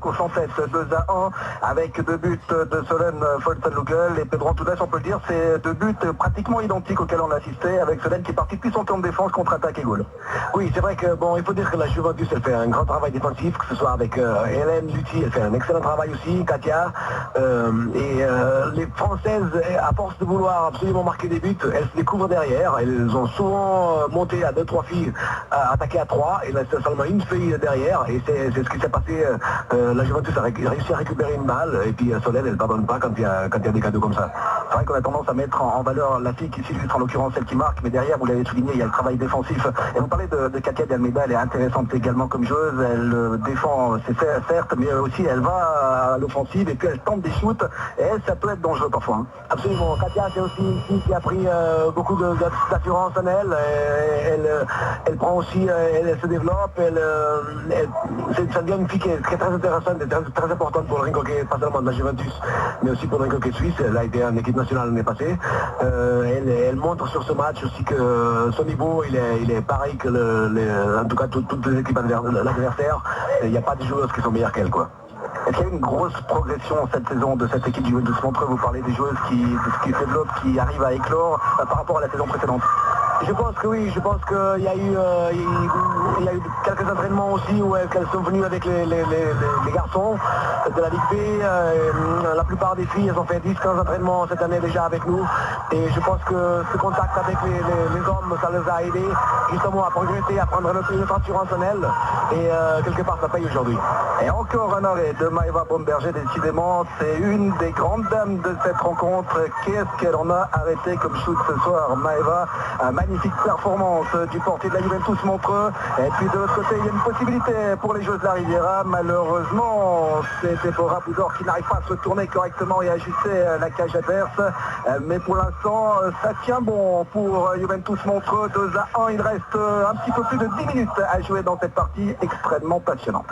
course en tête 2-1 avec 2 buts de Solène Foltenlugel et Pedro Antunes. On peut le dire, c'est 2 buts pratiquement identiques auxquels on a assisté, avec Solène qui est partie depuis son temps de défense, contre-attaque et goal. Oui, c'est vrai que bon, il faut dire que la Juventus elle fait un grand travail défensif, que ce soit avec Hélène Lutti, elle fait un excellent travail aussi, Katia, les Françaises, à force de vouloir absolument marquer des buts, elles se découvrent derrière. Elles ont souvent monté à 2-3 filles, attaqué à 3, et là c'est seulement une fille derrière, et c'est ce qui s'est passé. La Juventus a réussi à récupérer une balle, et puis Solène, elle ne pardonne pas quand il y a des cadeaux comme ça. C'est vrai qu'on a tendance à mettre en valeur la fille qui s'illustre, en l'occurrence celle qui marque, mais derrière, vous l'avez souligné, il y a le travail défensif. Et vous parlez de Katia D'Almeida, elle est intéressante également comme joueuse, elle défend, c'est certes, mais aussi elle va à l'offensive, et puis elle tente des shoots, et ça peut être dangereux parfois. Hein. Absolument, Katia c'est aussi une fille qui a pris beaucoup d'assurance en elle, elle prend aussi, elle se développe, ça devient une fille qui est très intéressante, et très importante pour le ring hockey, pas seulement de la Juventus, mais aussi pour le ring hockey suisse. Elle a été en équipe nationale l'année passée. Elle montre sur ce match aussi que son niveau il est pareil que en tout cas toutes les équipes l'adversaire. Il n'y a pas de joueuses qui sont meilleures qu'elle, quoi. Est-ce qu'il y a une grosse progression cette saison de cette équipe Juventus Montreux? Vous parlez des joueuses qui se développent, qui arrivent à éclore par rapport à la saison précédente. Je pense que oui, je pense qu'il y a eu quelques entraînements aussi où elles sont venues avec les garçons de la Ligue B. La plupart des filles, elles ont fait 10-15 entraînements cette année déjà avec nous. Et je pense que ce contact avec les hommes, ça les a aidés justement à progresser, à prendre notre assurance en elles. Et quelque part, ça paye aujourd'hui. Et encore un arrêt de Maëva Bromberger, décidément, c'est une des grandes dames de cette rencontre. Qu'est-ce qu'elle en a arrêté comme shoot ce soir, Maëva? Magnifique performance du portier de la Juventus Montreux. Et puis de l'autre côté, il y a une possibilité pour les Jeux de la Riviera. Malheureusement, c'est Déborah Boudor qui n'arrive pas à se tourner correctement et ajuster la cage adverse. Mais pour l'instant, ça tient bon pour Juventus Montreux. 2-1, il reste un petit peu plus de 10 minutes à jouer dans cette partie extrêmement passionnante.